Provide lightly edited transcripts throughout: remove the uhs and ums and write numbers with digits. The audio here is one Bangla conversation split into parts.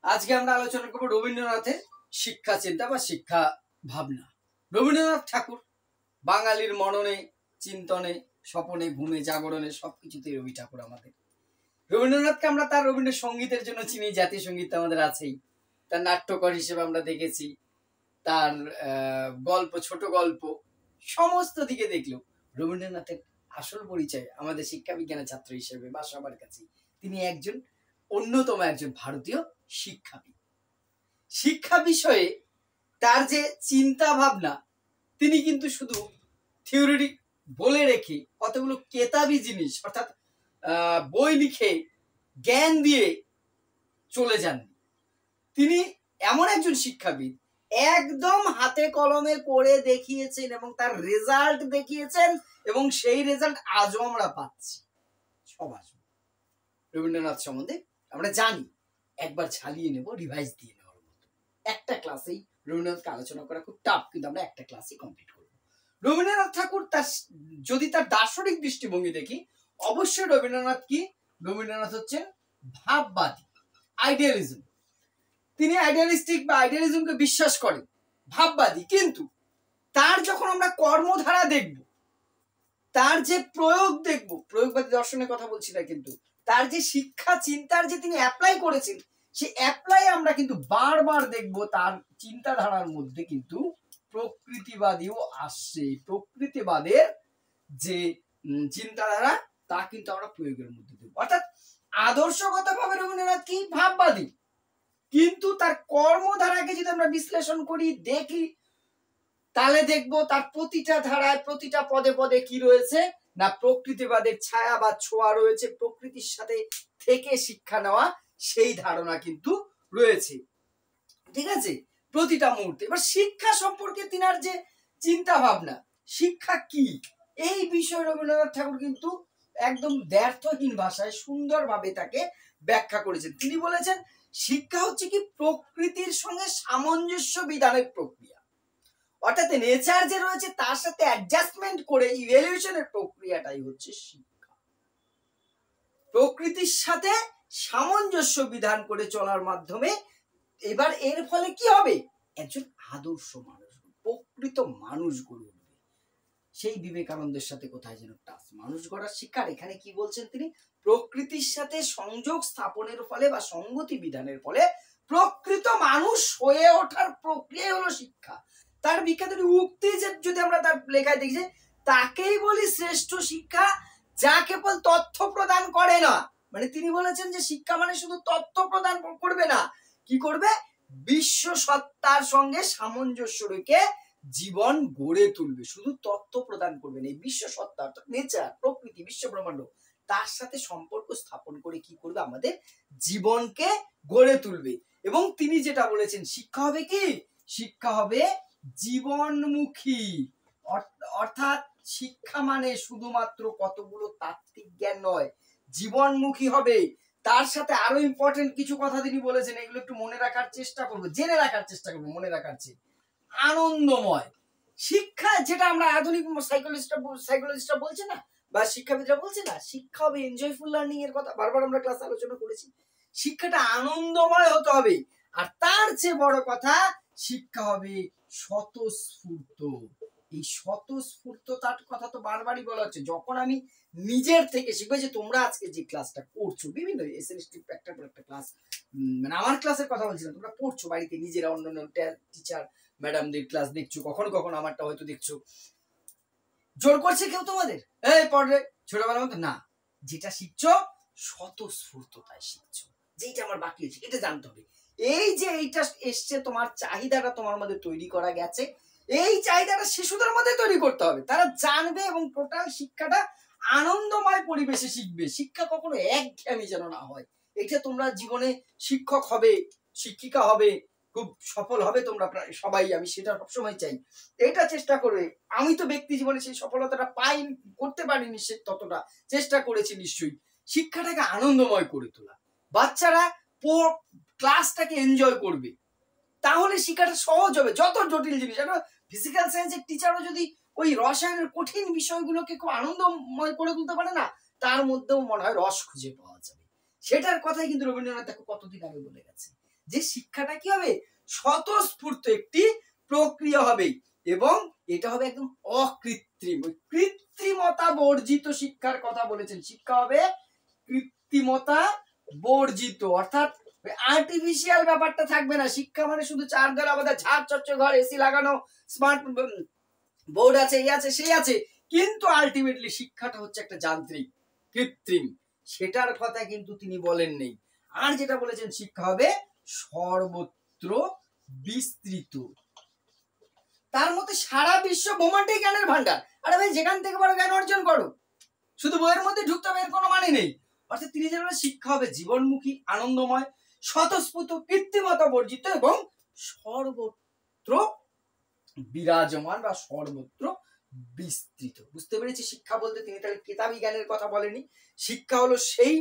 আজকে আমরা আলোচনা করব রবীন্দ্রনাথের শিক্ষা চিন্তা বা শিক্ষা ভাবনা। রবীন্দ্রনাথ ঠাকুর বাঙালির মননে, চিন্তনে, স্বপনে, ঘুমে, জাগরণে সবকিছুতেই রবি ঠাকুর আমাদের। রবীন্দ্রনাথকে আমরা তার রবীন্দ্রসঙ্গীতের জন্য চিনি, জাতীয় সঙ্গীত আমাদের আছেই। তার নাট্যকর হিসেবে আমরা দেখেছি, তার গল্প, ছোট গল্প, সমস্ত দিকে দেখলেও রবীন্দ্রনাথের আসল পরিচয় আমাদের শিক্ষা বিজ্ঞানের ছাত্র হিসেবে বা সবার কাছে তিনি একজন অন্যতম একজন ভারতীয় শিক্ষাবিদ। শিক্ষা বিষয়ে তার যে চিন্তা ভাবনা, তিনি কিন্তু শুধু থিওরি বলে রেখে কতগুলো কেতাবি জিনিস অর্থাৎ বই লিখে জ্ঞান দিয়ে চলে যান। তিনি এমন একজন শিক্ষাবিদ, একদম হাতে কলমে করে দেখিয়েছেন এবং তার রেজাল্ট দেখিয়েছেন, এবং সেই রেজাল্ট আজও আমরা পাচ্ছি। সবার রবীন্দ্রনাথ সম্বন্ধে আমরা জানি, একবার ঝালিয়ে নেব, রিভাইজ দিয়ে নেওয়ার মতো। একটা ক্লাসেই রবীন্দ্রনাথকে আলোচনা করা খুব টাফ, কিন্তু আমরা একটা ক্লাসই কমপ্লিট করব। রবীন্দ্রনাথ ঠাকুর যদি তার দার্শনিক দৃষ্টিভঙ্গি দেখি, অবশ্যই রবীন্দ্রনাথ হচ্ছেন ভাববাদী, আইডিয়ালিজম। তিনি আইডিয়ালিস্টিক বা আইডিয়ালিজমকে বিশ্বাস করেন, ভাববাদী। কিন্তু তার যখন আমরা কর্মধারা দেখব, তার যে প্রয়োগ দেখব, প্রয়োগবাদী দর্শনের কথা বলছি না, কিন্তু তার যে শিক্ষা চিন্তার যে তিনি অ্যাপ্লাই করেছেন, সেই অ্যাপ্লাই আমরা কিন্তু বারবার দেখব। তার চিন্তাধারার মধ্যে কিন্তু প্রকৃতিবাদীও আসছে। প্রকৃতিবাদের যে চিন্তাধারা, তা কিন্তু আমরা প্রয়োগের মধ্যে দেখব। অর্থাৎ আদর্শগতভাবে রবীন্দ্রনাথ কি ভাববাদী, কিন্তু তার কর্মধারাকে যদি আমরা বিশ্লেষণ করি, দেখি, তাহলে দেখবো তার প্রতিটা ধারায়, প্রতিটা পদে পদে কি রয়েছে না, প্রকৃতিবাদের ছায়া বা ছোঁয়া রয়েছে। প্রকৃতির সাথে থেকে শিক্ষা নেওয়া, সেই ধারণা কিন্তু রয়েছে। ঠিক আছে, প্রতিটা মুহূর্তে। এবার শিক্ষা সম্পর্কে তিনার যে চিন্তা ভাবনা, শিক্ষা কি, এই বিষয়ে রবীন্দ্রনাথ ঠাকুর কিন্তু একদম দ্ব্যর্থহীন ভাষায় সুন্দরভাবে তাকে ব্যাখ্যা করেছেন। তিনি বলেছেন, শিক্ষা হচ্ছে কি প্রকৃতির সঙ্গে সামঞ্জস্য বিধানের প্রক্রিয়া। অর্থাৎ নেচার যে রয়েছে তার সাথে অ্যাডজাস্টমেন্ট করে ইভ্যালুয়েশনের প্রক্রিয়াটাই হচ্ছে শিক্ষা। প্রকৃতির সাথে সামঞ্জস্য বিধান করে চলার মাধ্যমে এবার এর ফলে কি হবে, একজন আদর্শ মানুষ, প্রকৃত মানুষ গড়ে উঠবে। সেই বিবেকানন্দের সাথে কোথায় যেন টাচ, মানুষ গড়ার শিক্ষার এখানে কি বলছেন তিনি, প্রকৃতির সাথে সংযোগ স্থাপনের ফলে বা সংগতি বিধানের ফলে প্রকৃত মানুষ হয়ে ওঠার প্রক্রিয়া হলো শিক্ষা। তার বিখ্যাত উক্তি যদি আমরা তার লেখায় দেখি, তাকেই বলি শ্রেষ্ঠ শিক্ষা যা কেবল তথ্য প্রদান করে না। মানে তিনি বলেছেন যে শিক্ষা মানে শুধু তথ্য প্রদান করবে না, কি করবে, বিশ্ব সত্তার সঙ্গে সামঞ্জস্য রেখে জীবন গড়ে তুলবে। শুধু তথ্য প্রদান করবে না, এই বিশ্ব সত্তা অর্থাৎ নেচার, প্রকৃতি, বিশ্ব ব্রহ্মাণ্ড, তার সাথে সম্পর্ক স্থাপন করে কি করবে, আমাদের জীবনকে গড়ে তুলবে। এবং তিনি যেটা বলেছেন, শিক্ষা হবে কি, শিক্ষা হবে জীবনমুখী। অর্থাৎ শিক্ষা মানে শুধুমাত্র কতগুলো তাত্ত্বিক জ্ঞান নয়, জীবনমুখী হবে। তার সাথে আরো ইম্পর্টেন্ট কিছু কথা তিনি বলেছেন, এগুলো একটু মনে রাখার চেষ্টা করবো, জেনে রাখার চেষ্টা করবো, মনে রাখার চেয়ে আনন্দময় শিক্ষা, যেটা আমরা আধুনিক সাইকোলজিস্টরা বলছে না, বা শিক্ষাবিদরা বলছে না, শিক্ষা হবে এনজয়ফুল লার্নিং এর কথা বারবার আমরা ক্লাসে আলোচনা করেছি। শিক্ষাটা আনন্দময় হতে হবে। আর তার চেয়ে বড় কথা, শিক্ষা হবে স্বতঃস্ফূর্ত। এই স্বতঃস্ফূর্ততার কথা তো বারবারই বলা হচ্ছে। যখন আমি নিজের থেকে শিখবো, যে তোমরা আজকে যে ক্লাসটা করছো, বিভিন্ন এসএলএসটি একটা ক্লাস, মানে আমার ক্লাসের কথা বলছি না, তোমরা পড়ছো বাড়িতে নিজেরা, অন্যান্য টিচার ম্যাডামদের ক্লাস দেখছো, কখনো কখনো আমারটা হয়তো দেখছো। জোর করছে কেউ তোমাদের, এই পড়বে ছোটবেলার মতো না, যেটা শিখছো স্বতঃস্ফূর্ততায় শিখছো, যেটা আমার বাকি আছে এটা জানতে হবে। এই যে এইটা এসছে, তোমার চাহিদাটা তোমার মধ্যে তৈরি করা গেছে, এই চাহিদাটা শিশুদের মধ্যে তৈরি করতে হবে। তারা জানবে এবং টোটাল শিক্ষাটা আনন্দময় পরিবেশে শিখবে। শিক্ষা কখনো একঘেয়েমি যেন না হয়। এটা তোমরা জীবনে শিক্ষক হবে, শিক্ষিকা হবে, খুব সফল হবে তোমরা প্রায় সবাই, আমি সেটা সবসময় চাই, এটা চেষ্টা করবে। আমি তো ব্যক্তি জীবনে সেই সফলতাটা করতে পারিনি, সে ততটা চেষ্টা করেছি নিশ্চয়ই। শিক্ষাটাকে আনন্দময় করে তোলা, বাচ্চারা ক্লাসটাকে এনজয় করবে, তাহলে শিক্ষাটা সহজ হবে। যত জটিল জিনিস, ফিজিক্যাল সায়েন্সের টিচারও যদি ওই রসায়নের কঠিন বিষয়গুলোকে খুব আনন্দময় করে তুলতে পারে না, তার মধ্যেও মনে হয় রস খুঁজে পাওয়া যাবে। সেটার কথাই কিন্তু রবীন্দ্রনাথ দেখো কতদিন আগে বলে গেছে, যে শিক্ষাটা কি হবে, স্বতঃস্ফূর্ত একটি প্রক্রিয়া হবে এবং এটা হবে একদম অকৃত্রিম, কৃত্রিমতা বর্জিত শিক্ষার কথা বলেছেন। শিক্ষা হবে কৃত্রিমতা বর্জিত, অর্থাৎ আর্টিফিশিয়াল ব্যাপারটা থাকবে না। শিক্ষা মানে শুধু চার দেওয়াল, আমাদের ঝাড় চচ্চ ঘর, এসি লাগানো, স্মার্ট বোর্ড আছে, এই আছে সেই আছে, কিন্তু আলটিমেটলি শিক্ষাটা হচ্ছে একটা যান্ত্রিক, কৃত্রিম, সেটার কথা কিন্তু তিনি বলেন নেই। আর যেটা বলেছেন শিক্ষা হবে সর্বত্র বিস্তৃত, তার মধ্যে সারা বিশ্ব ব্রহ্মাণ্ডেই জ্ঞানের ভান্ডার। আরে ভাই, যেখান থেকে বড় জ্ঞান অর্জন করো, শুধু বইয়ের মধ্যে ঢুকতে হবে এর কোনো মানে নেই। অর্থাৎ তিনি যেন শিক্ষা হবে জীবনমুখী, আনন্দময়, স্বতঃস্ফূর্ত, কৃত্রিমতা বর্জিত এবং সর্বত্র বিরাজমান বা সর্বত্র বিস্তৃত। বুঝতে পেরেছি শিক্ষা বলতে তিনি তাহলে কিতাবী জ্ঞানের কথা বলেনি। শিক্ষা হলো সেই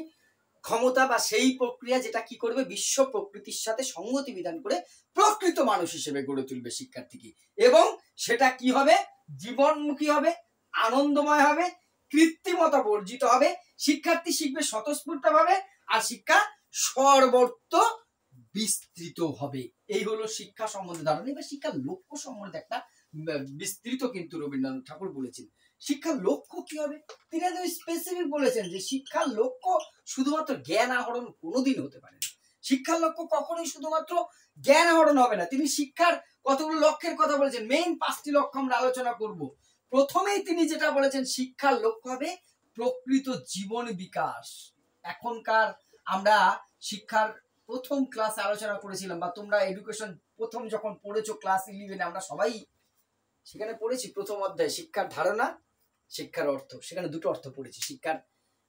ক্ষমতা বা সেই প্রক্রিয়া যেটা কি করবে, বিশ্ব প্রকৃতির সাথে সংগতি বিধান করে প্রকৃত মানুষ হিসেবে গড়ে তুলবে শিক্ষার্থীকে, এবং সেটা কি হবে, জীবনমুখী হবে, আনন্দময় হবে, কৃত্রিমতা বর্জিত হবে। শিক্ষার্থী শিখবে স্বতঃস্ফূর্ত ভাবে, আর শিক্ষা সর্বত্র বিস্তৃত হবে। এই হলো শিক্ষা সম্বন্ধে ধারণা। এবার শিক্ষার লক্ষ্য সম্বন্ধে একটা বিস্তৃত কিন্তু রবীন্দ্রনাথ ঠাকুর বলেছেন। শিক্ষার লক্ষ্য কি হবে, তিনি একদম স্পেসিফিক বলেছেন যে শিক্ষার লক্ষ্য শুধুমাত্র জ্ঞান আহরণ কোনোদিন হতে পারে না। শিক্ষার লক্ষ্য কখনোই শুধুমাত্র জ্ঞান আহরণ হবে না। তিনি শিক্ষার কতগুলো লক্ষ্যের কথা বলেছেন, মেইন 5টি লক্ষ্য আমরা আলোচনা করব। প্রথমেই তিনি যেটা বলেছেন, শিক্ষার লক্ষ্য হবে প্রকৃত জীবন বিকাশ। এখনকার আমরা শিক্ষার প্রথম ক্লাসে আলোচনা করেছিলাম, বা তোমরা এডুকেশন প্রথম যখন পড়েছো ক্লাস 11, আমরা সবাই সেখানে পড়েছি প্রথম অধ্যায় শিক্ষার ধারণা, শিক্ষার অর্থ। সেখানে দুটো অর্থ পড়েছি, শিক্ষার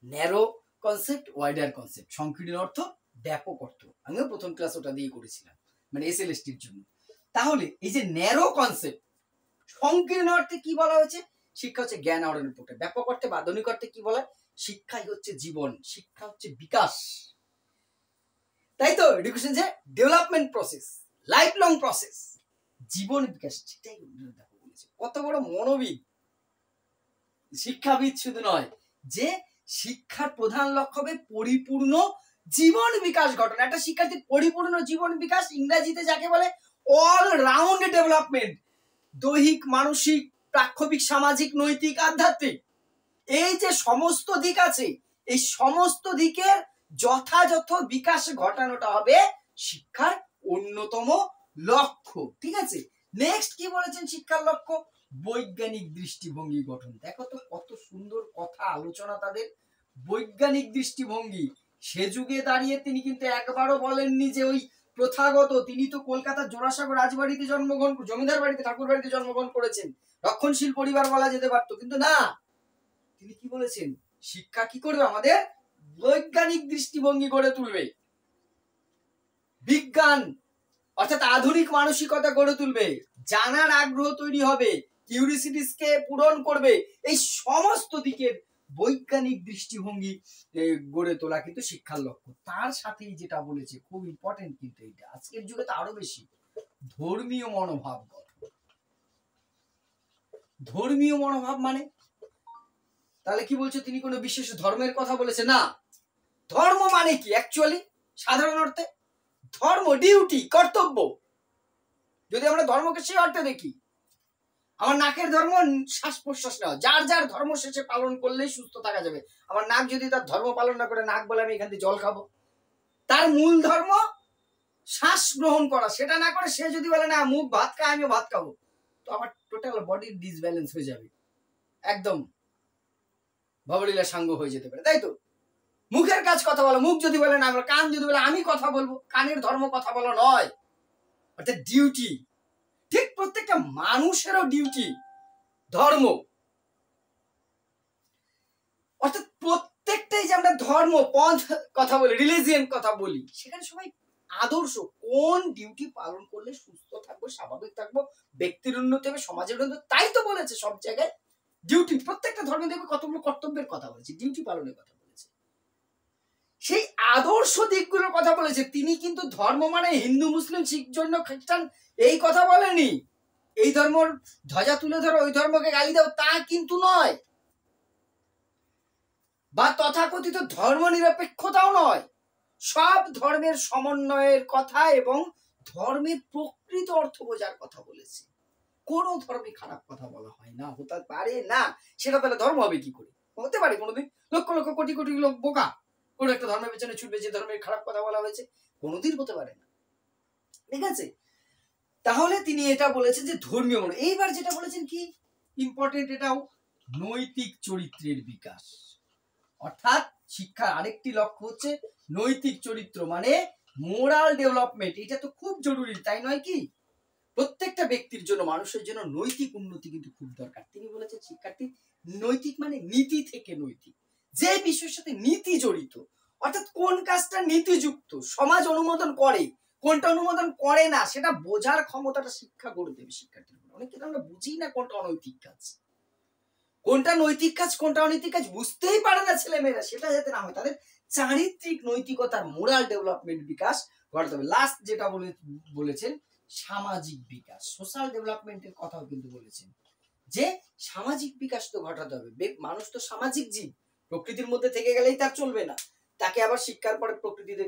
ন্যারো কনসেপ্ট, ওয়াইডার কনসেপ্ট, সংকীর্ণ অর্থ, ব্যাপক অর্থ। আমিও প্রথম ক্লাস ওটা দিয়ে করেছিলাম, মানে এসএলএসটির জন্য। তাহলে এই যে ন্যারো কনসেপ্ট, সংকীর্ণ অর্থে কি বলা হয়েছে, শিক্ষা হচ্ছে জ্ঞান আহরণের প্রক্রিয়া। ব্যাপক অর্থে বা আধুনিক অর্থে কি বলা, শিক্ষাই হচ্ছে জীবন, শিক্ষা হচ্ছে বিকাশ। তাই তো এডুকেশন যে development process, life long process, জীবন বিকাশ, সেটাই দেখো বলেছে। কত বড় মনোবিদ, শিক্ষাবিদ শুধু নয়, যে শিক্ষার প্রধান লক্ষ্য হবে পরিপূর্ণ জীবন বিকাশ ঘটনা। একটা শিক্ষার্থীর পরিপূর্ণ জীবন বিকাশ, ইংরেজিতে যাকে বলে অল রাউন্ড ডেভেলপমেন্ট, দৈহিক, মানসিক, প্রাক্ষবিক, সামাজিক, নৈতিক, আধ্যাত্মিক, এই যে সমস্ত দিক আছে, এই সমস্ত দিকের যথাযথ বিকাশ ঘটানোটা হবে শিক্ষার অন্যতম লক্ষ্য। ঠিক আছে, নেক্সট কি বলেছেন শিক্ষার লক্ষ্য, বৈজ্ঞানিক দৃষ্টিভঙ্গি গঠন। দেখো তো কত সুন্দর কথা আলোচনা তাদের, বৈজ্ঞানিক দৃষ্টিভঙ্গি। সে যুগে দাঁড়িয়ে তিনি কিন্তু একবারও বলেননি যে ওই প্রথাগত, তিনি তো কলকাতার জোড়াসাঁকো রাজবাড়িতে জন্মগ্রহণ, জমিদার বাড়িতে, ঠাকুর বাড়িতে জন্মগ্রহণ করেছেন, রক্ষণশীল পরিবার বলা যেতে পারতো, কিন্তু না, তিনি কি বলেছেন, শিক্ষা কি করবে, আমাদের বৈজ্ঞানিক দৃষ্টিভঙ্গি গড়ে তুলবে, বিজ্ঞান অর্থাৎ আধুনিক মানসিকতা গড়ে তুলবে, জানার আগ্রহ তৈরি হবে, কিউরিসিটিসকে পূরণ করবে। এই সমস্ত দিকের বৈজ্ঞানিক দৃষ্টিভঙ্গি গড়ে তোলা কিন্তু শিক্ষার লক্ষ্য। তার সাথেই যেটা বলেছে খুব ইম্পর্টেন্ট, কিন্তু এটা আজকের যুগে তো আরো বেশি, ধর্মীয় মনোভাব গঠন। ধর্মীয় মনোভাব মানে তাহলে কি বলছো, তিনি কোনো বিশেষ ধর্মের কথা বলেছে না। ধর্ম মানে কি অ্যাকচুয়ালি, সাধারণ অর্থে ধর্ম ডিউটি, কর্তব্য। যদি আমরা ধর্মকে সেই অর্থে দেখি, আমার নাকের ধর্ম শ্বাস প্রশ্বাস নেওয়া, যার যার ধর্ম শেষে পালন করলেই সুস্থ থাকা যাবে। আমার নাক যদি তার ধর্ম পালন না করে, নাক বলে আমি এখান থেকে জল খাবো, তার মূল ধর্ম শ্বাস গ্রহণ করা, সেটা না করে সে যদি বলে না মুখ ভাত খায় আমি ভাত খাবো, তো আমার টোটাল বডির ডিসব্যালেন্স হয়ে যাবে, একদম ভবলীলা সাঙ্গ হয়ে যেতে পারে। তাই তো মুখের কাজ কথা বলো, মুখ যদি বলে না, কান যদি বলে আমি কথা বলবো, কানের ধর্ম কথা বলা নয়, অর্থাৎ ডিউটি। ঠিক প্রত্যেকটা মানুষেরও ডিউটি ধর্ম, অর্থাৎ প্রত্যেকটাই যে আমরা ধর্ম পন্থ কথা বলি, রিলিজিয়ন কথা বলি, সেখানে সবাই আদর্শ, কোন ডিউটি পালন করলে সুস্থ থাকবো, স্বাভাবিক থাকবো, ব্যক্তির উন্নতি হবে, সমাজের উন্নতি, তাই তো বলেছে সব জায়গায় ডিউটি। প্রত্যেকটা ধর্মে দেখবে কতগুলো কর্তব্যের কথা বলেছে, ডিউটি পালনের কথা বলেছে, সেই আদর্শ দিকগুলোর কথা বলেছে। তিনি কিন্তু ধর্ম মানে হিন্দু, মুসলিম, শিখ, জৈন, খ্রিস্টান এই কথা বলেনি, এই ধর্মর ধ্বজা তুলে ধরো, ওই ধর্মকে গালি দাও, তা কিন্তু নয়, বা তথাকথিত ধর্ম নিরপেক্ষতাও নয়। সব ধর্মের সমন্বয়ের কথা এবং ধর্মের প্রকৃত অর্থ বোঝার কথা বলেছে। কোনো ধর্মে খারাপ কথা বলা হয় না, হতে পারে না। সেটা তাহলে ধর্ম হবে কি করে? হতে পারে কোনোদিন? লক্ষ লক্ষ কোটি কোটি লোক বোকা, কোনো একটা ধর্মের পেছনে ছুটবে যে ধর্মের খারাপ কথা বলা হয়েছে? কোনোদিন হতে পারে না। ঠিক আছে, তাহলে তিনি এটা বলেছেন যে ধর্মীয় মন। এইবার যেটা বলেছেন কি ইম্পর্টেন্ট, এটাও নৈতিক চরিত্রের বিকাশ। অর্থাৎ শিক্ষার আরেকটি লক্ষ্য হচ্ছে নৈতিক চরিত্র, মানে মোরাল ডেভেলপমেন্ট। এটা তো খুব জরুরি, তাই নয় কি? প্রত্যেকটা ব্যক্তির জন্য, মানুষের জন্য নৈতিক উন্নতি কিন্তু খুব দরকার। তিনি বলেছেন শিক্ষার্থী নৈতিক মানে নীতি থেকে নৈতিক, যে বিষয়ের সাথে নীতি জড়িত, অর্থাৎ কোন কাজটা নীতিযুক্ত, সমাজ অনুমোদন করে, কোনটা অনুমোদন করে না, সেটা বোঝার ক্ষমতাটা শিক্ষা গড়ে দেবে শিক্ষার্থীর। অনেক ক্ষেত্রে আমরা বুঝি না কোনটা অনৈতিক কাজ, কোনটা নৈতিক কাজ, কোনটা অনৈতিক কাজ বুঝতেই পারে না ছেলেমেয়েরা। সেটা যাতে না হয়, তাদের চারিত্রিক নৈতিকতার মোরাল ডেভেলপমেন্ট বিকাশ ঘটাতে হবে। লাস্ট যেটা বলেছেন সামাজিক বিকাশ, সোশ্যাল ডেভেলপমেন্টের কথাও কিন্তু বলেছেন যে সামাজিক বিকাশ তো ঘটাতে হবে। মানুষ তো সামাজিক জীব, প্রকৃতির মধ্যে থেকে গেলেই তার চলবে না, তাকে আবার শিক্ষার পরে প্রকৃতিতে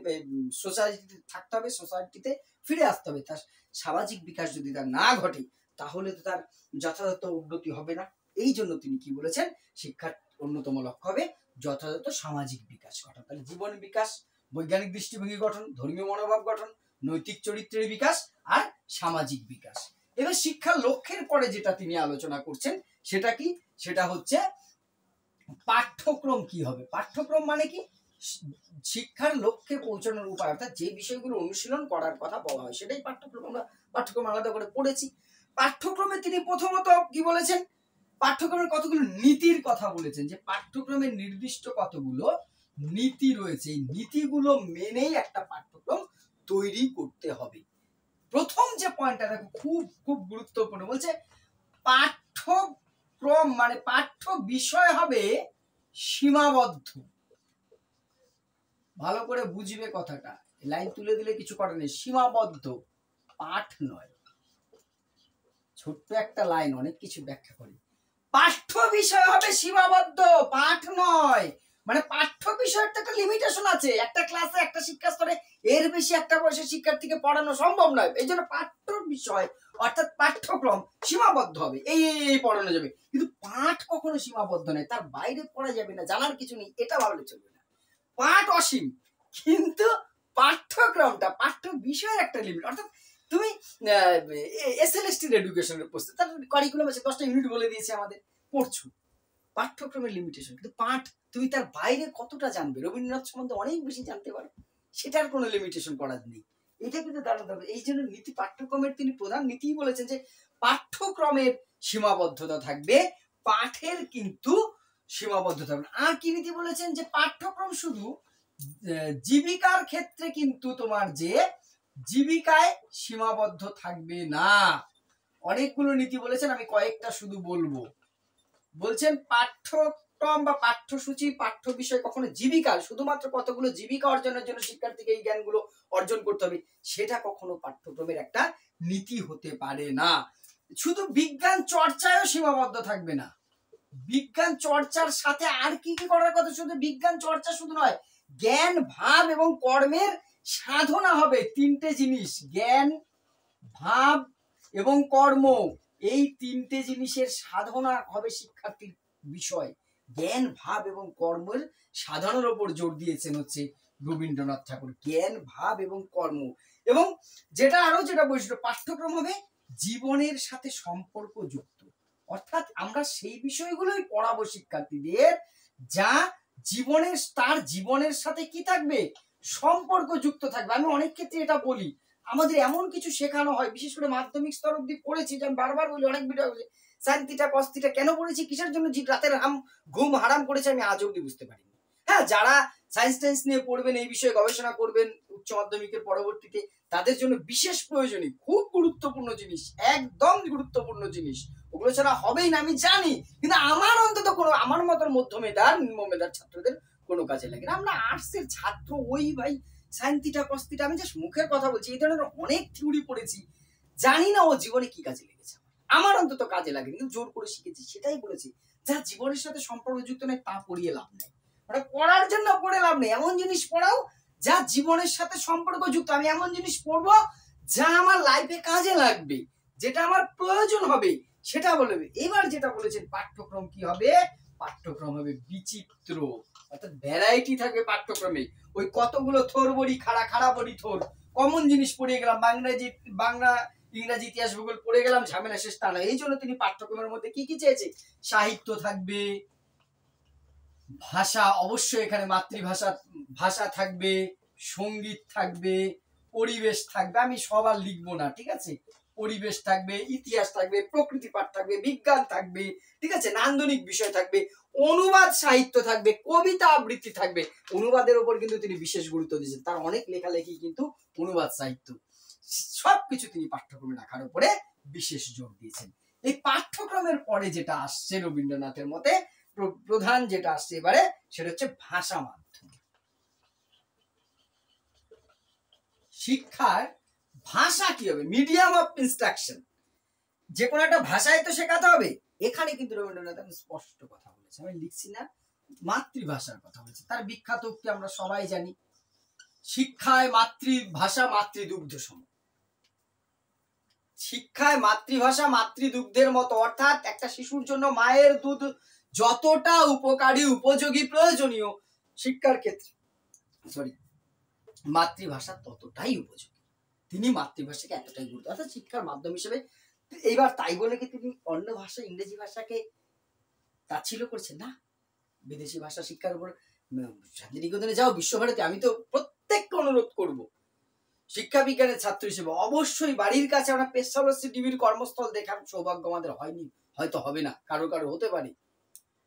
সোসাইটিতে থাকতে হবে, সোসাইটিতে ফিরে আসতে হবে। তার সামাজিক বিকাশ যদি তার না ঘটে তাহলে তো তার যথাযথ উন্নতি হবে না। এই জন্য তিনি কি বলেছেন, শিক্ষার অন্যতম লক্ষ্য হবে যথাযথ সামাজিক বিকাশ ঘটানো। তাহলে জীবন বিকাশ, বৈজ্ঞানিক দৃষ্টিভঙ্গি গঠন, ধর্মীয় মনোভাব গঠন, নৈতিক চরিত্রের বিকাশ আর সামাজিক বিকাশ। এবার শিক্ষার লক্ষ্যের পরে যেটা তিনি আলোচনা করছেন সেটা কি, সেটা হচ্ছে পাঠ্যক্রম কি হবে। পাঠ্যক্রম মানে কি, শিক্ষার লক্ষ্যে পৌঁছানোর উপায়, অর্থাৎ যে বিষয়গুলো অনুশীলন করার কথা বলা হয় সেটাই পাঠ্যক্রম। আমরা পাঠ্যক্রম আলাদা করে পড়েছি। পাঠ্যক্রমে তিনি প্রথমত কি বলেছেন, পাঠ্যক্রমের কতগুলো নীতির কথা বলেছেন, যে পাঠ্যক্রমের নির্দিষ্ট কতগুলো নীতি রয়েছে, এই নীতিগুলো মেনেই একটা পাঠ্যক্রম তৈরি করতে হবে। প্রথম যে পয়েন্টটা দেখো খুব খুব গুরুত্বপূর্ণ, বলছে পাঠ্যক্রম মানে পাঠ্য বিষয় হবে সীমাবদ্ধ। ভালো করে বুঝবে কথাটা, লাইন তুলে দিলে কিছু করার নেই। সীমাবদ্ধ, পাঠ নয়। ছোট্ট একটা লাইন অনেক কিছু ব্যাখ্যা করে। পাঠ্য বিষয় হবে সীমাবদ্ধ, পাঠ নয়। মানে পাঠ্য বিষয়ের তো একটা লিমিটেশন আছে। একটা ক্লাসে একটা শিক্ষা স্তরে এর বেশি একটা বয়সের শিক্ষার্থীকে পড়ানো সম্ভব নয়। এই জন্য পাঠ্য বিষয় অর্থাৎ পাঠ্যক্রম সীমাবদ্ধ হবে, এই পড়ানো যাবে। কিন্তু পাঠ কখনো সীমাবদ্ধ নয়, তার বাইরে পড়া যাবে না, জানার কিছু নেই এটা ভাবলে চলবে না। পাঠ অসীম, কিন্তু পাঠ্যক্রমটা, পাঠ্য বিষয়ের একটা লিমিট। অর্থাৎ তুমি এসএলএসটির এডুকেশনের প্রস্তুত, তার কারিকুলাম আছে 10টা ইউনিট বলে দিয়েছে আমাদের, পড়ছো, পাঠ্যক্রমের লিমিটেশন। কিন্তু পাঠ তুমি তার বাইরে কতটা জানবে, রবীন্দ্রনাথ সম্বন্ধে অনেক বেশি জানতে পারো, সেটার কোনো লিমিটেশন করার নেই। এটা কিন্তু দারুণ দারুণ। এই জন্য নীতি পাঠ্যক্রমের তিনি প্রধান নীতিই বলেছেন যে পাঠ্যক্রমের সীমাবদ্ধতা থাকবে, পাঠের কিন্তু সীমাবদ্ধতা থাকবে। আর কি নীতি বলেছেন, যে পাঠ্যক্রম শুধু জীবিকার ক্ষেত্রে কিন্তু তোমার যে জীবিকায় সীমাবদ্ধ থাকবে না। অনেকগুলো নীতি বলেছেন, আমি কয়েকটা শুধু বলবো। বলছেন পাঠ্যক্রম বা পাঠ্যসূচি, পাঠ্য বিষয় কখনো জীবিকা, শুধুমাত্র কতগুলো জীবিকা অর্জনের জন্য শিক্ষার্থীকে এই জ্ঞানগুলো অর্জন করতে হবে, সেটা কখনো পাঠ্যক্রমের একটা নীতি হতে পারে না। শুধু বিজ্ঞান চর্চায়ও সীমাবদ্ধ থাকবে না, বিজ্ঞান চর্চার সাথে আর কি কি করার কথা। শুধু বিজ্ঞান চর্চা শুধু নয়, জ্ঞান, ভাব এবং কর্মের সাধনা হবে। তিনটে জিনিস, জ্ঞান, ভাব এবং কর্ম, এই তিনটে জিনিসের সাধনা হবে শিক্ষার্থীর বিষয়। জ্ঞান, ভাব এবং কর্মের সাধনার উপর জোর দিয়েছেন হচ্ছে রবীন্দ্রনাথ ঠাকুর। জ্ঞান, ভাব এবং কর্ম। এবং যেটা আরো যেটা বৈশিষ্ট্য, পাঠ্যক্রম হবে জীবনের সাথে সম্পর্ক যুক্ত। অর্থাৎ আমরা সেই বিষয়গুলোই পড়াবো শিক্ষার্থীদের যা জীবনের, তার জীবনের সাথে কি থাকবে, সম্পর্ক যুক্ত থাকবে। আমি অনেক ক্ষেত্রে এটা বলি, আমাদের এমন কিছু শেখানো হয়, বিশেষ করে মাধ্যমিক স্তর অব্দি পড়েছি, যে আমি বারবার বলি অনেক video, sine theta cos theta কেন পড়েছি, কিসের জন্য রাতের ঘুম হারাম করেছে, আমি আজ অব্দি বুঝতে পারিনি। হ্যাঁ, যারা সায়েন্স টেন্স নিয়ে পড়বেন, এই বিষয়ে গবেষণা করবেন উচ্চ মাধ্যমিকের পরবর্তীতে, তাদের জন্য বিশেষ প্রয়োজনীয়, খুব গুরুত্বপূর্ণ জিনিস, একদম গুরুত্বপূর্ণ জিনিস। ওগুলো ছাড়া হবেই না আমি জানি, কিন্তু আমার অন্তত কোনো, আমার মতন মধ্যমেধার নিম্নমেধার ছাত্রদের কোনো কাজে লাগে না। আমরা আর্টসের ছাত্র, ওই ভাই সাইন থিটা কস থিটা, আমি জাস্ট মুখের কথা বলছি, এই ধরনের অনেক থিওরি পড়েছি, জানি না ও জীবনে কি কাজে লেগেছে। আমার অন্তত কাজে লাগে, কিন্তু জোর করে শিখেছি। সেটাই বলেছি, যা জীবনের সাথে সম্পর্কযুক্ত নেই তা পড়িয়ে লাভ নেই, মানে পড়ার জন্য পড়ে লাভ নেই। এমন জিনিস পড়াও যা জীবনের সাথে সম্পর্কযুক্ত। আমি এমন জিনিস পড়বো যা আমার লাইফে কাজে লাগবে, যেটা আমার প্রয়োজন হবে, সেটা বলবে। এবার যেটা বলেছেন পাঠ্যক্রম কি হবে, পাঠ্যক্রম হবে বিচিত্র, অর্থাৎ ভ্যারাইটি থাকবে পাঠ্যক্রমে। ওই কতগুলো থোর বড়ি খাড়া খাড়া বড়ি থোর কমন জিনিস পড়ে গেলাম, বাংলা ইংরাজি ইতিহাস ভূগোল পড়ে গেলাম, ঝামেলা শেষ তা না। এই জন্য তিনি পাঠ্যক্রমের মধ্যে কি কি চেয়েছে, সাহিত্য থাকবে, ভাষা অবশ্যই এখানে মাতৃভাষা ভাষা থাকবে, সঙ্গীত থাকবে, পরিবেশ থাকবে, আমি সব আর লিখবো না, ঠিক আছে। পরিবেশ থাকবে, ইতিহাস থাকবে, প্রকৃতি পাঠ থাকবে, বিজ্ঞান থাকবে, ঠিক আছে, নান্দনিক বিষয় থাকবে, অনুবাদ সাহিত্য থাকবে, কবিতা আবৃত্তি থাকবে। অনুবাদের উপর কিন্তু তিনি বিশেষ গুরুত্ব দিয়েছেন, তার অনেক লেখালেখি কিন্তু অনুবাদ সাহিত্য, সবকিছু তিনি পাঠ্যক্রমে রাখার উপরে বিশেষ জোর দিয়েছেন। এই পাঠ্যক্রমের পরে যেটা আসছে রবীন্দ্রনাথের মতে প্রধান যেটা আসছে এবারে, সেটা হচ্ছে ভাষা মাধ্যম। শিক্ষার ভাষা কি হবে, মিডিয়াম অফ ইনস্ট্রাকশন, যে কোনো একটা ভাষায় তো শেখাতে হবে। এখানে কিন্তু রবীন্দ্রনাথ স্পষ্ট কথা বলেছে, আমি লিখছি না, মাতৃভাষার কথা বলেছে। তার বিখ্যাত উক্তি আমরা সবাই জানি, শিক্ষায় মাতৃভাষা মাতৃদুগ্ধ সম। শিক্ষায় মাতৃভাষা মাতৃদুগ্ধের মতো, অর্থাৎ একটা শিশুর জন্য মায়ের দুধ যতটা উপকারী উপযোগী প্রয়োজনীয়, শিক্ষার ক্ষেত্রে মাতৃভাষা ততটাই উপযোগী। তিনি মাতৃভাষাকে এতটাই গুরুত্ব, অর্থাৎ শিক্ষার মাধ্যম হিসেবে। এইবার তাই বলে কি তিনি অন্য ভাষা ইংরেজি ভাষাকে তাচ্ছিল্য করছেন না? বিদেশি ভাষা শিক্ষার উপর শান্তিনিকেতনে যাও, বিশ্বভারতী, আমি তো প্রত্যেককে অনুরোধ করব, শিক্ষা বিজ্ঞানের ছাত্র হিসেবে অবশ্যই বাড়ির কাছে আমরা পেশালসি টিভির কর্মস্থল দেখার সৌভাগ্য আমাদের হয়নি, হয়তো হবে না, কারো কারো হতে পারে,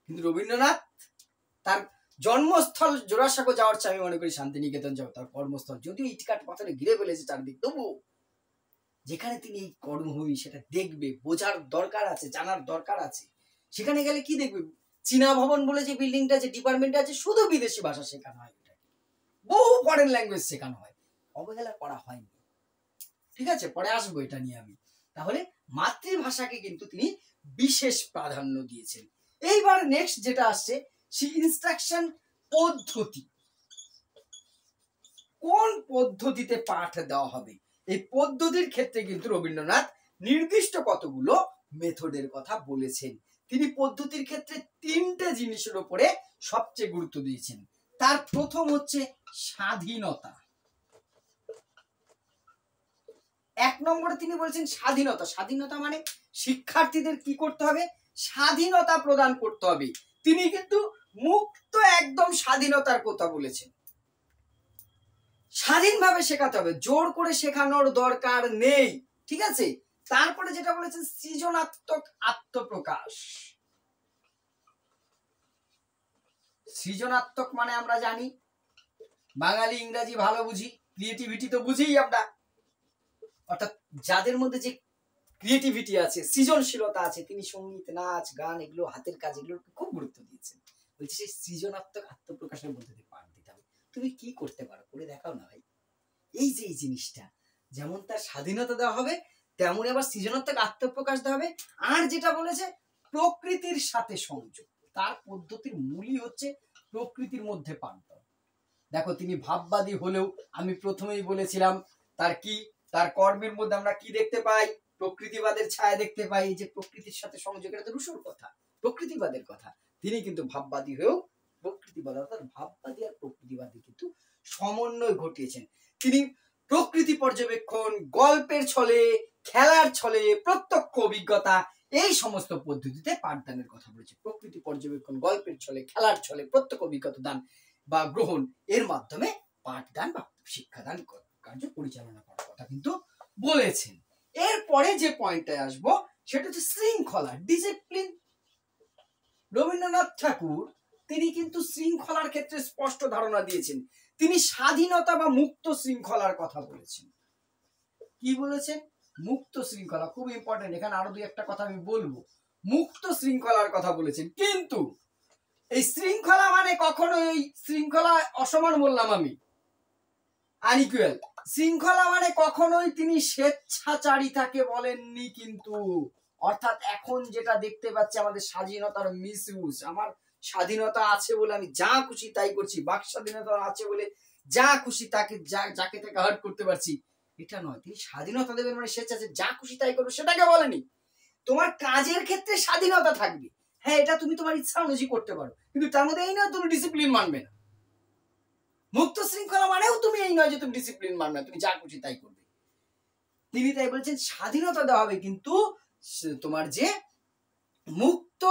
কিন্তু রবীন্দ্রনাথ তার জন্মস্থল জোড়াসাঁকো যাওয়ার চেয়ে আমি মনে করি শান্তিনিকেতন যাও তার কর্মস্থল, যদিও ইটকাট পাথরে ঘিরে ফেলেছে চারদিক, তবুও যেখানে তিনি এই কর্মভূমি সেটা দেখবে, বোঝার দরকার আছে, জানার দরকার আছে। সেখানে গেলে কি দেখবে, চীনা ভবন বলে যে বিল্ডিংটা আছে, ডিপার্টমেন্ট আছে, শুধু বিদেশি ভাষা শেখানো হয়, বহু ফরেন ল্যাঙ্গুয়েজ শেখানো হয়, অবহেলা করা হয়নি, ঠিক আছে, পরে আসবো এটা নিয়ে আমি। তাহলে মাতৃভাষাকে কিন্তু তিনি বিশেষ প্রাধান্য দিয়েছেন। এইবার নেক্সট যেটা আসছে, সেই ইনস্ট্রাকশন পদ্ধতি, কোন পদ্ধতিতে পাঠ দেওয়া হবে, এই পদ্ধতির ক্ষেত্রে কিন্তু রবীন্দ্রনাথ নির্দিষ্ট কতগুলো মেথডের কথা বলেছেন। তিনি পদ্ধতির ক্ষেত্রে তিনটে জিনিসের উপরে সবচেয়ে গুরুত্ব দিয়েছেন। তার প্রথম হচ্ছে স্বাধীনতা। এক নম্বরে তিনি বলছেন স্বাধীনতা। স্বাধীনতা মানে শিক্ষার্থীদের কি করতে হবে, স্বাধীনতা প্রদান করতে হবে। তিনি কিন্তু মুক্ত একদম স্বাধীনতার কথা বলেছেন, স্বাধীনভাবে শেখাতে হবে, জোর করে শেখানোর দরকার নেই, ঠিক আছে। তারপরে যেটা বলেছেন সৃজনাত্মক আত্মপ্রকাশ। সৃজনাত্মক মানে আমরা জানি, বাঙালি ইংরাজি ভালো বুঝি, ক্রিয়েটিভিটি তো বুঝেই আমরা, অর্থাৎ যাদের মধ্যে যে ক্রিয়েটিভিটি আছে, সৃজনশীলতা আছে, তিনি সঙ্গীত, নাচ, গান, এগুলো হাতের কাজ, এগুলো খুব গুরুত্ব দিয়েছেন। বলছি সেই সৃজনাত্মক আত্মপ্রকাশের মধ্যে দিয়ে পাঠ দিতে হবে। তুমি কি করতে পারো করে দেখাও না ভাই। এই যে এই জিনিসটা, যেমন তার স্বাধীনতা দেওয়া হবে, তেমনই আবার সৃজনাত্মক আত্মপ্রকাশ দেওয়া হবে। আর যেটা বলেছে প্রকৃতির সাথে সংযোগ, তার পদ্ধতির মূলই হচ্ছে প্রকৃতির মধ্যে পাঠ দেওয়া। দেখো তিনি ভাববাদী হলেও আমি প্রথমেই বলেছিলাম তার কর্মের মধ্যে আমরা কি দেখতে পাই, প্রকৃতিবাদের ছায়া দেখতে পাই। এই যে প্রকৃতির সাথে সংযোগ, এটা তো রুশোর কথা, প্রকৃতিবাদের কথা। তিনি কিন্তু ভাববাদী হয়েও প্রকৃতিবাদ, অর্থাৎ ভাববাদী আর প্রকৃতিবাদী কিন্তু সমন্বয় ঘটিয়েছেন। তিনি প্রকৃতি পর্যবেক্ষণ, গল্পের ছলে, খেলার ছলে, প্রত্যক্ষ অভিজ্ঞতা, এই সমস্ত পদ্ধতিতে পাঠদানের কথা বলেছে। প্রকৃতি পর্যবেক্ষণ, গল্পের ছলে, খেলার ছলে, প্রত্যক্ষ অভিজ্ঞতা দান বা গ্রহণ, এর মাধ্যমে পাঠদান বা শিক্ষাদান কার্য পরিচালনা করার কথা কিন্তু বলেছেন। এরপরে যে পয়েন্টে আসবো সেটা হচ্ছে শৃঙ্খলা, ডিসিপ্লিন। রবীন্দ্রনাথ ঠাকুর তিনি কিন্তু শৃঙ্খলার ক্ষেত্রে স্পষ্ট ধারণা দিয়েছেন। তিনি স্বাধীনতা বা মুক্ত শৃঙ্খলার কথা বলেছেন। কি বলেছেন, মুক্ত শৃঙ্খলা, খুব ইম্পর্টেন্ট। এখানে আরো দুই একটা কথা আমি বলবো, মুক্ত শৃঙ্খলার কথা বলেছেন। কিন্তু এই শৃঙ্খলা মানে কখনোই শৃঙ্খলা অসমান বললাম আমি, আনইকুয়াল। শৃঙ্খলা মানে কখনোই তিনি স্বেচ্ছাচারিতাকে বলেননি কিন্তু, অর্থাৎ এখন যেটা দেখতে পাচ্ছি আমাদের স্বাধীনতার মিসইউজ, আমার স্বাধীনতা আছে বলে আমি যা খুশি তাই করছি, বাক স্বাধীনতা আছে বলে যা খুশি তাকে যাকে তাকে হার্ট করতে পারছি, এটা নয়। তিনি স্বাধীনতা দেবেন মানে স্বেচ্ছাচার যা খুশি তাই করবে সেটাকে বলেনি। তোমার কাজের ক্ষেত্রে স্বাধীনতা থাকবে, হ্যাঁ এটা তুমি তোমার ইচ্ছা অনুযায়ী করতে পারো, কিন্তু তার মধ্যে এই নয় তুমি ডিসিপ্লিন মানবে না। মুক্ত শৃঙ্খলা মানেও তুমি এই নয় যে তুমি ডিসিপ্লিন মানবে না, তুমি যা খুশি তাই করবে। তিনি তাই বলছেন স্বাধীনতা দেওয়া হবে, কিন্তু তোমার যে মুক্ত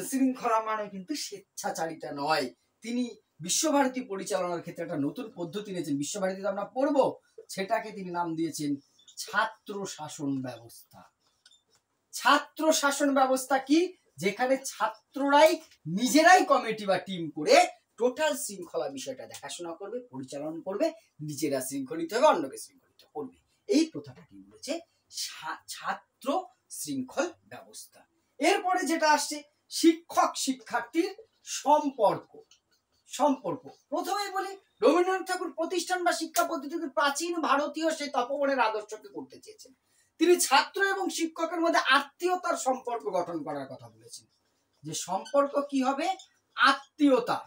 শৃঙ্খলা মানে কিন্তু স্বেচ্ছাচারিতা নয়। তিনি বিশ্বভারতী পরিচালনার ক্ষেত্রে একটা নতুন পদ্ধতি নিয়েছেন, বিশ্বভারতীতে আমরা পড়বো, সেটাকে তিনি নাম দিয়েছেন ছাত্র শাসন ব্যবস্থা। ছাত্র শাসন ব্যবস্থা কি? যেখানে ছাত্ররাই নিজেরাই কমিটি বা টিম করে টোটাল শৃঙ্খলা বিষয়টা দেখাশোনা করবে, পরিচালনা করবে, নিজেরা শৃঙ্খলিত হবে, অন্যকে শৃঙ্খলিত করবে। এই প্রথাটা কি বলেছে? ছাত্র শৃঙ্খল ব্যবস্থা। এরপরে যেটা আসছে শিক্ষক শিক্ষার্থীর সম্পর্ক। প্রথমেই বলি, রবীন্দ্রনাথ ঠাকুর প্রতিষ্ঠান বা শিক্ষা পদ্ধতিকে প্রাচীন ভারতীয় সেই তপবনের আদর্শকে করতে চেয়েছেন। তিনি ছাত্র এবং শিক্ষকের মধ্যে আত্মীয়তার সম্পর্ক গঠন করার কথা বলেছেন। যে সম্পর্ক কি হবে? আত্মীয়তা।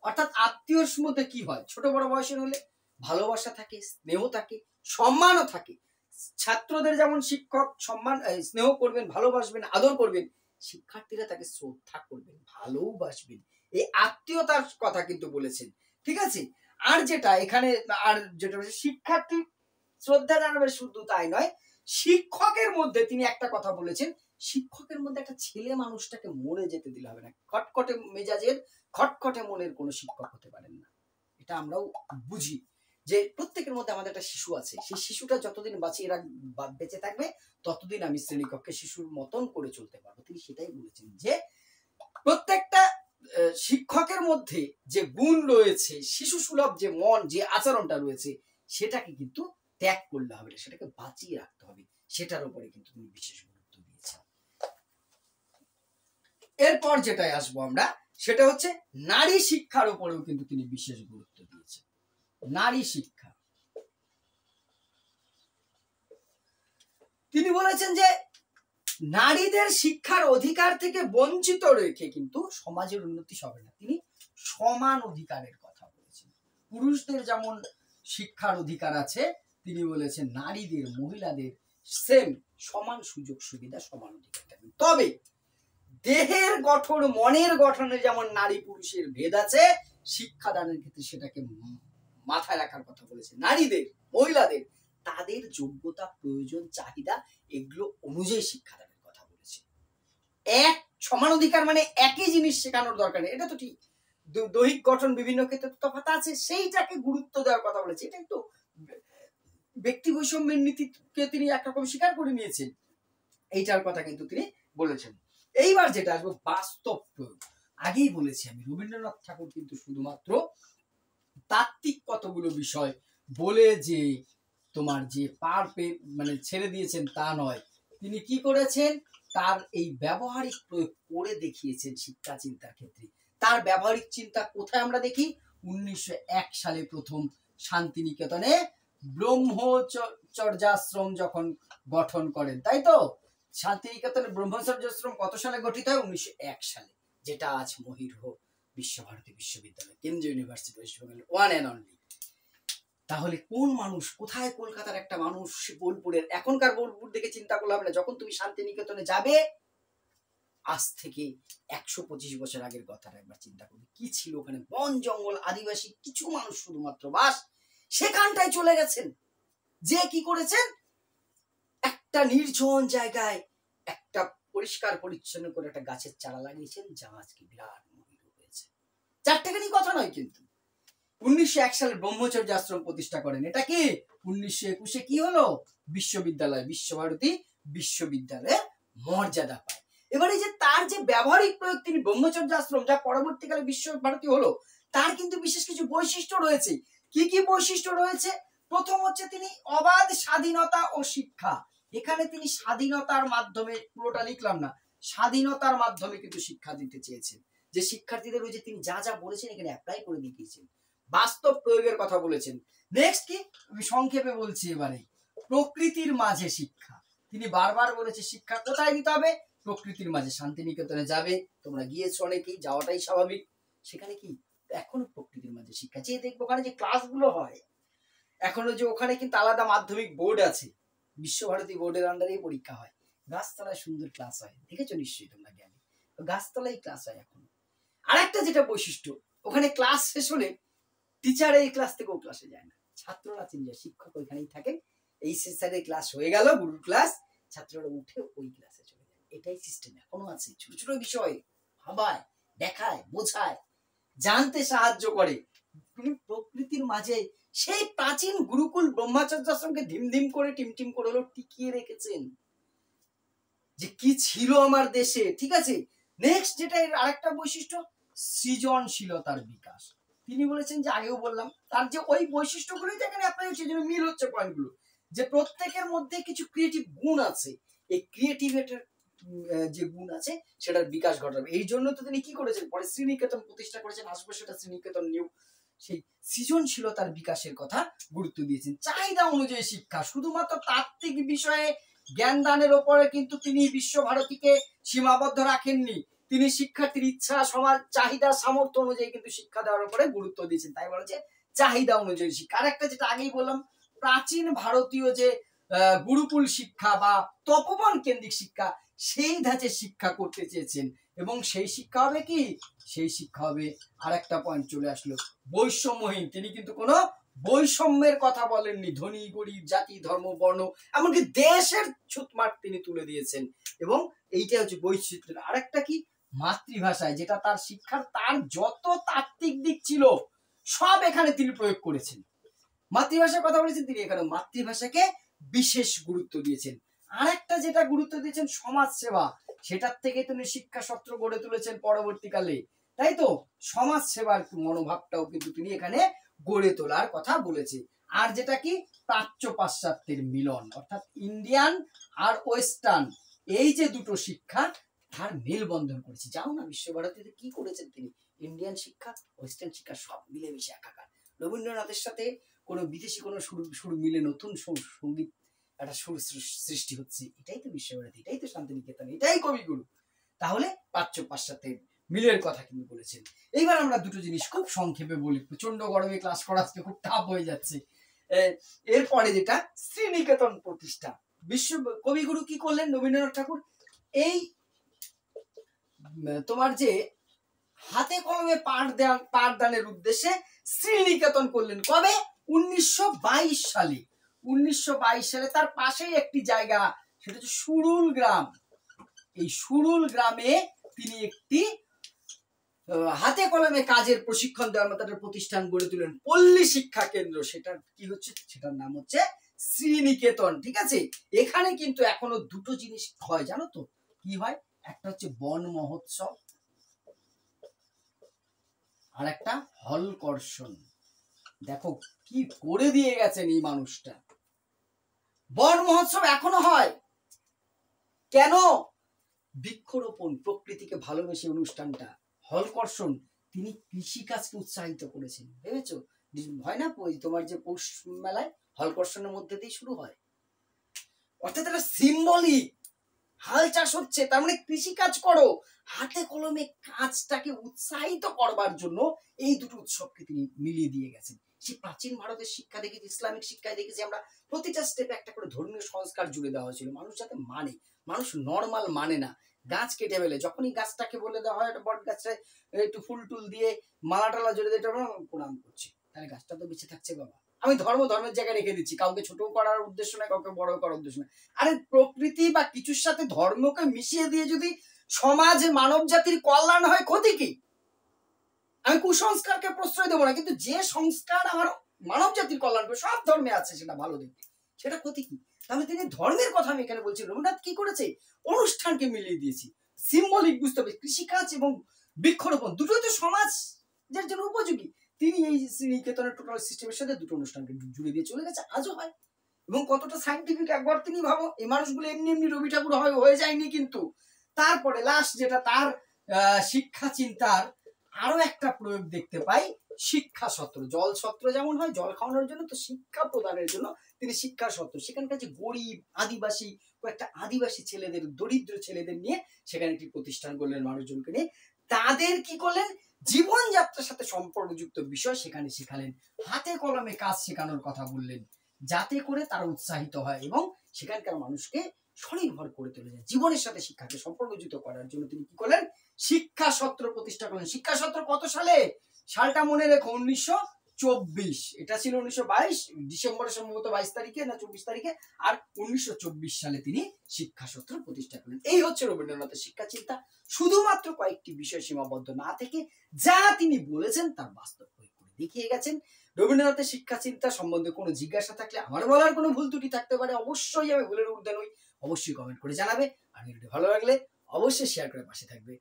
অর্থাৎ আত্মীয়র মধ্যে কি হয়? ছোট বড় বয়সের হলে ভালোবাসা থাকে, স্নেহ থাকে, সম্মানও থাকে। ছাত্রদের যেমন শিক্ষক সম্মান স্নেহ করবেন, ভালোবাসবেন, আদর করবেন, শিক্ষার্থীরা তাকে শ্রদ্ধা করবেন, ভালোবাসবেন। এই আত্মীয়তার কথা কিন্তু বলেছেন, ঠিক আছে? আর যেটা এখানে শিক্ষার্থী শ্রদ্ধা জানাবে, শুধু তাই নয়, শিক্ষকের মধ্যে তিনি একটা কথা বলেছেন, শিক্ষকের মধ্যে একটা ছেলে মানুষটাকে মরে যেতে দিলে হবে না। খটখটে মেজাজের, খটখটে মনের কোনো শিক্ষক হতে পারেন না। এটা আমরাও বুঝি যে প্রত্যেকের মধ্যে আমাদের একটা শিশু আছে, সেই শিশুটা যতদিন বেঁচে থাকবে ততদিন আমি শ্রেণীকক্ষে শিশুর মতন করে চলতে পারবো। তিনি সেটাই বলেছেন যে প্রত্যেকটা শিক্ষকের মধ্যে যে গুণ রয়েছে, শিশু সুলভ যে মন, যে আচরণটা রয়েছে, সেটাকে কিন্তু ত্যাগ করলে হবে না, সেটাকে বাঁচিয়ে রাখতে হবে। সেটার উপরে কিন্তু তুমি বিশেষ গুরুত্ব দিয়েছো। এরপর যেটাই আসবো আমরা, সেটা হচ্ছে নারী শিক্ষার উপরেও কিন্তু তিনি বিশেষ গুরুত্ব দিয়েছেন। নারী শিক্ষা, তিনি বলেছেন যে নারীদের শিক্ষার অধিকার থেকে বঞ্চিত রেখে কিন্তু সমাজের উন্নতি হবে না। তিনি সমান অধিকারের কথা বলেছেন। পুরুষদের যেমন শিক্ষার অধিকার আছে, তিনি বলেছেন নারীদের, মহিলাদের সেম সমান সুযোগ সুবিধা, সমান অধিকার থাকবে। তবে দেহের গঠন, মনের গঠনে যেমন নারী পুরুষের ভেদ আছে, শিক্ষাদানের ক্ষেত্রে সেটাকে মাথায় রাখার কথা বলেছে। নারীদের, মহিলাদের তাদের যোগ্যতা, প্রয়োজন, চাহিদা এগুলো অনুযায়ী শিক্ষাদানের কথা বলেছে। এক সমান অধিকার মানে একই জিনিস শেখানোর দরকার নেই, এটা তো ঠিক। দৈহিক গঠন বিভিন্ন ক্ষেত্রে তফাৎ আছে, সেইটাকে গুরুত্ব দেওয়ার কথা বলেছে। এটাই তো ব্যক্তি বৈষম্যের নীতিকে তিনি একরকম স্বীকার করে নিয়েছেন, এইটার কথা কিন্তু তিনি বলেছেন। এইবার যেটা আসবো বাস্তব প্রয়োগ। আগেই বলেছি আমি, রবীন্দ্রনাথ ঠাকুর কিন্তু শুধুমাত্র তাত্ত্বিক কতগুলো বিষয় বলে যে তোমার যে মানে ছেড়ে দিয়েছেন তা নয়, তিনি কি করেছেন? তার এই ব্যবহারিক প্রয়োগ করে দেখিয়েছেন শিক্ষা চিন্তার ক্ষেত্রে। তার ব্যবহারিক চিন্তা কোথায় আমরা দেখি? 1901 সালে প্রথম শান্তিনিকেতনে ব্রহ্মচর্যাশ্রম যখন গঠন করেন, তাই তো? শান্তিনিকেতনে ব্রহ্মচর্যাশ্রম কত সালে গঠিত হয়? 1901 সালে, যেটা আজ মহিরহ বিশ্বভারতী বিশ্ববিদ্যালয়, কেন্দ্রীয় university West Bengal, one and only. তাহলে কোন মানুষ, কোথায় কলকাতার একটা মানুষ বোলপুরের, এখনকার বোলপুর দেখে চিন্তা করলে হবে না। যখন তুমি শান্তিনিকেতনে যাবে, আজ থেকে 125 বছর আগের কথাটা একবার চিন্তা করবে, কি ছিল ওখানে? বন জঙ্গল, আদিবাসী কিছু মানুষ শুধুমাত্র বাস। সেখানটায় চলে গেছেন, যে কি করেছেন? একটা নির্জন জায়গায় একটা পরিষ্কার পরিচ্ছন্ন করে একটা গাছের চারা লাগিয়েছেন, যা আজকে বিরাট মহির হয়েছে। চারটেখানি কথা নয় কিন্তু। 1901 সালে ব্রহ্মচর্য আশ্রম প্রতিষ্ঠা করেন। এটা কি 1921 কি হলো? বিশ্ববিদ্যালয়, বিশ্বভারতী বিশ্ববিদ্যালয়ের মর্যাদা পায়। এবারে যে তার যে ব্যবহারিক প্রয়োগ, তিনি ব্রহ্মচর্য আশ্রম, যা পরবর্তীকালে বিশ্বভারতী হলো, তার কিন্তু বিশেষ কিছু বৈশিষ্ট্য রয়েছে। কি কি বৈশিষ্ট্য রয়েছে? প্রথম হচ্ছে তিনি অবাধ স্বাধীনতা ও শিক্ষা। এখানে তিনি স্বাধীনতার মাধ্যমে, পুরোটা লিখলাম না, স্বাধীনতার মাধ্যমে কিন্তু শিক্ষা দিতে চেয়েছেন। যে শিক্ষার্থীদের ওই যে তিনি যা যা বলেছেন এখানে অ্যাপ্লাই করে দেখিয়েছেন, বাস্তব প্রয়োগের কথা বলেছেন। নেক্সট কি? আমি সংক্ষেপে বলছি এবারে, প্রকৃতির মাঝে শিক্ষা। তিনি বারবার বলেছে শিক্ষা কোথায় দিতে হবে? প্রকৃতির মাঝে। শান্তিনিকেতনে যাবে, তোমরা গিয়েছো অনেকেই, যাওয়াটাই স্বাভাবিক। সেখানে কি এখনো প্রকৃতির মাঝে শিক্ষা। যে দেখবো ওখানে যে ক্লাসগুলো হয়, এখনো যে ওখানে কিন্তু আলাদা মাধ্যমিক বোর্ড আছে, বিশ্বভারতী বোর্ডের আন্ডারেই পরীক্ষা হয়, গাছতলায় সুন্দর ক্লাস হয়, দেখেছো নিশ্চয়ই তোমরা জ্ঞানী, গাছতলায় ক্লাস হয় এখন। আরেকটা যেটা বৈশিষ্ট্য, ওখানে ক্লাস শেষ হলে টিচার এই ক্লাস থেকে ও ক্লাসে যায় না, ছাত্ররা চিনে যায়, শিক্ষক ওইখানেই থাকেন, এই স্যারের ক্লাস হয়ে গেল গুরুর ক্লাস, ছাত্ররা উঠে ওই ক্লাসে চলে যায়। এটাই সিস্টেম এখনো আছে। ছোট ছোট বিষয় ভাবায়, দেখায়, বোঝায়, জানতে সাহায্য করে। তুমি প্রকৃতির মাঝে সেই প্রাচীন গুরুকুল ব্রহ্মাচার্য আশ্রমকে ধিম করে টিম করে হলো টিকিয়ে রেখেছেন, যে কি ছিল আমার দেশে। ঠিক আছে, নেক্সট যেটা এর আরেকটা বৈশিষ্ট্য, সৃজনশীলতার বিকাশ। তিনি বলেছেন যে আগেও বললাম, তার যে ওই বৈশিষ্ট্যগুলোই যেখানে আপনার সেই জন্য মিল হচ্ছে পয়েন্টগুলো, যে প্রত্যেকের মধ্যে কিছু ক্রিয়েটিভ গুণ আছে, এই ক্রিয়েটিভিটির যে গুণ আছে সেটার বিকাশ ঘটাবে। এই জন্য তো তিনি কি করেছেন, পরে শ্রীনিকেতন প্রতিষ্ঠা করেছেন, আসবে সেটা শ্রীনিকেতন নিউ। সেই সৃজনশীলতার বিকাশের কথা গুরুত্ব দিয়েছেন। চাহিদা অনুযায়ী শিক্ষা, শুধুমাত্র তাত্ত্বিক বিষয়ে জ্ঞান দানের ওপরে কিন্তু তিনি বিশ্বভারতীকে সীমাবদ্ধ রাখেননি। তিনি শিক্ষার্থীর ইচ্ছা, সমাজ চাহিদা, সামর্থ্য অনুযায়ী কিন্তু শিক্ষা দেওয়ার উপরে গুরুত্ব দিয়েছেন। তাই বলা যে চাহিদা অনুযায়ী শিক্ষা। আরেকটা যেটা আগেই বললাম, প্রাচীন ভারতীয় যে গুরুকুল শিক্ষা বা তপবন কেন্দ্রিক শিক্ষা, সেই ধাঁচে শিক্ষা করতে চেয়েছেন। এবং সেই শিক্ষা হবে কি, সেই শিক্ষা হবে, আরেকটা পয়েন্ট চলে আসলো, বৈষম্যহীন। তিনি কিন্তু কোনো বৈষম্যের কথা বলেননি, ধনী গরিব, জাতি ধর্ম বর্ণ, এমনকি দেশের ছুতমার্ক তিনি তুলে দিয়েছেন। এবং এইটা হচ্ছে বৈচিত্র্য। আরেকটা কি, মাতৃভাষায়, যেটা তার শিক্ষার তার যত তাত্ত্বিক দিক ছিল সব এখানে তিনি প্রয়োগ করেছেন। মাতৃভাষার কথা বলেছেন তিনি, এখানে মাতৃভাষাকে বিশেষ গুরুত্ব দিয়েছেন। আরেকটা যেটা গুরুত্ব দিয়েছেন, সমাজ সেবা, সেটার থেকে তিনি শিক্ষা সত্র গড়ে তুলেছেন পরবর্তীকালে। তাই তো, সমাজ সেবার মনোভাবটাও কিন্তু তিনি এখানে গড়ে তোলার কথা বলেছে। আর যেটা কি, প্রাচ্য পাশ্চাত্যের মিলন, অর্থাৎ ইন্ডিয়ান আর ওয়েস্টার্ন, এই যে দুটো শিক্ষা তার মেলবন্ধন করেছে। যাও না বিশ্বভারতীতে কি করেছেন তিনি, ইন্ডিয়ান শিক্ষা ওয়েস্টার্ন শিক্ষা সব মিলেমিশে একাকার। রবীন্দ্রনাথের সাথে কোনো বিদেশি কোনো সুর মিলে নতুন সঙ্গীত একটা সুর সৃষ্টি হচ্ছে। এটাই তো বিশ্বভারতী, এটাই তো শান্তিনিকেতন, এটাই কবিগুরু। তাহলে প্রাচ্য পাশ্চাত্যের মিলের কথা কিন্তু বলেছেন। এইবার আমরা দুটো জিনিস খুব সংক্ষেপে বলি, প্রচন্ড গরমে ক্লাস করা আজকে খুব টাফ হয়ে যাচ্ছে। এরপরে যেটা শ্রীনিকেতন প্রতিষ্ঠা, বিশ্ব কবিগুরু কি করলেন রবীন্দ্রনাথ ঠাকুর, এই তোমার যে হাতে কলমে পাঠদানের উদ্দেশ্যে শ্রীনিকেতন করলেন। কবে, 1922 সালে। 1922 সালে তার পাশেই একটি জায়গা, সেটা হচ্ছে সুরুল গ্রাম। এই সুরুল গ্রামে তিনি একটি হাতে কলমে কাজের প্রশিক্ষণ দেওয়ার মতো একটা প্রতিষ্ঠান গড়ে তুলেন, পল্লী শিক্ষা কেন্দ্র। সেটার কি হচ্ছে, সেটার নাম হচ্ছে শ্রীনিকেতন। ঠিক আছে, এখানে কিন্তু এখনো দুটো জিনিস হয়, জানো তো কি হয়, একটা হচ্ছে বন মহোৎসব, আর একটা হলকর্ষণ। দেখো কি করে দিয়ে গেছেন এই মানুষটা। বন মহোৎসব এখনো হয় কেন, বৃক্ষরোপণ, প্রকৃতিকে ভালোবেসে অনুষ্ঠানটা। হলকর্ষণ, তিনি কৃষিকাজকে উৎসাহিত করেছেন। ভেবেছো, হয় না তোমার যে পৌষ মেলায় হলকর্ষণের মধ্যে দিয়ে শুরু হয়, অর্থাৎ এটা সিম্বলিক। হাল চাষ হচ্ছে, তার মানে কৃষি কাজ করো, হাতে কলমে কাজটাকে উৎসাহিত করবার জন্য এই দুটো উৎসবকে তিনি মিলিয়ে দিয়ে গেছেন। সেই প্রাচীন ভারতের শিক্ষা দেখেছি, ইসলামিক শিক্ষায় দেখেছি আমরা, প্রতিটা স্টেপে একটা করে ধর্মীয় সংস্কার জুড়ে দেওয়া হয়েছিল, মানুষ যাতে মানে। মানুষ নর্মাল মানে না, গাছ কেটে ফেলে, যখনই গাছটাকে বলে দেওয়া হয় বট গাছটায় একটু ফুল টুল দিয়ে মালা টালা জড়িয়ে দিয়ে প্রণাম করছি, তাহলে গাছটা তো বেঁচে থাকছে বাবা। আমি ধর্মের জায়গায় রেখে দিচ্ছি, কাউকে ছোট করার উদ্দেশ্য নয়, কাউকে বড় করার উদ্দেশ্য নয়। আরে প্রকৃতি বা কিছুর সাথে ধর্মকে মিশিয়ে দিয়ে যদি সমাজে মানব জাতির কল্যাণ হয়, ক্ষতি কি? আমি কুসংস্কারকে প্রশ্রয় দেবো না, কিন্তু যে সংস্কার আমার মানব জাতির কল্যাণ করে, সব ধর্মে আছে, সেটা ভালো দিক, সেটা ক্ষতি কি? তাহলে তিনি ধর্মের কথা আমি এখানে বলছি। রবীন্দ্রনাথ কি করেছে, অনুষ্ঠানকে মিলিয়ে দিয়েছি, সিম্বলিক বুঝতে হবে। কৃষিকাজ এবং বৃক্ষরোপণ দুটোই তো সমাজের জন্য উপযোগী। তিনি এই শ্রীনিকেতনের টোটাল সিস্টেমের সাথে দুটো অনুষ্ঠানকে জুড়ে দিয়ে চলে গেছে, আজও হয়। এবং কতটা সাইন্টিফিক একবার তিনি ভাবো, এই মানুষগুলো এমনি এমনি রবি ঠাকুর হয়ে যায়নি কিন্তু। তারপরে লাস্ট যেটা তার শিক্ষা চিন্তার আরো একটা প্রয়োগ দেখতে পাই, শিক্ষা সত্র। জল সত্র যেমন হয় জল খাওয়ানোর জন্য, তো শিক্ষা প্রদানের জন্য তিনি শিক্ষা সত্র, সেখানকার যে গরিব আদিবাসী, কয়েকটা আদিবাসী ছেলেদের, দরিদ্র ছেলেদের নিয়ে সেখানে একটি প্রতিষ্ঠান করলেন, মানুষজনকে নিয়ে। তাদের কি করলেন, জীবনযাত্রার সাথে সম্পর্কযুক্ত বিষয় সেখানে শেখালেন, হাতে কলমে কাজ শেখানোর কথা বললেন, যাতে করে তারা উৎসাহিত হয় এবং সেখানকার মানুষকে স্বনির্ভর করে তোলে যায়। জীবনের সাথে শিক্ষাকে সম্পর্কযুক্ত করার জন্য তিনি কি করলেন? শিক্ষা সত্র প্রতিষ্ঠা করলেন। শিক্ষা সত্র কত সালে? সালটা মনে রেখো, 1924। এটা ছিল 1922 ডিসেম্বরের সম্ভবত 22 তারিখে না 24 তারিখে। আর 1924 সালে তিনি শিক্ষা সত্র প্রতিষ্ঠা করলেন। এই হচ্ছে রবীন্দ্রনাথের শিক্ষা চিন্তা। শুধুমাত্র কয়েকটি বিষয় সীমাবদ্ধ না থেকে যা তিনি বলেছেন তার বাস্তব প্রয়োগ করে দেখিয়ে গেছেন। রবীন্দ্রনাথের শিক্ষা চিন্তা সম্বন্ধে কোনো জিজ্ঞাসা থাকলে, আমার বলার কোনো ভুল ত্রুটি থাকতে পারে, অবশ্যই আমি ভুলের ঊর্ধ্বে নই, অবশ্যই কমেন্ট করে জানাবে। আর ভিডিওটি ভালো লাগলে অবশ্যই শেয়ার করে পাশে থাকবে।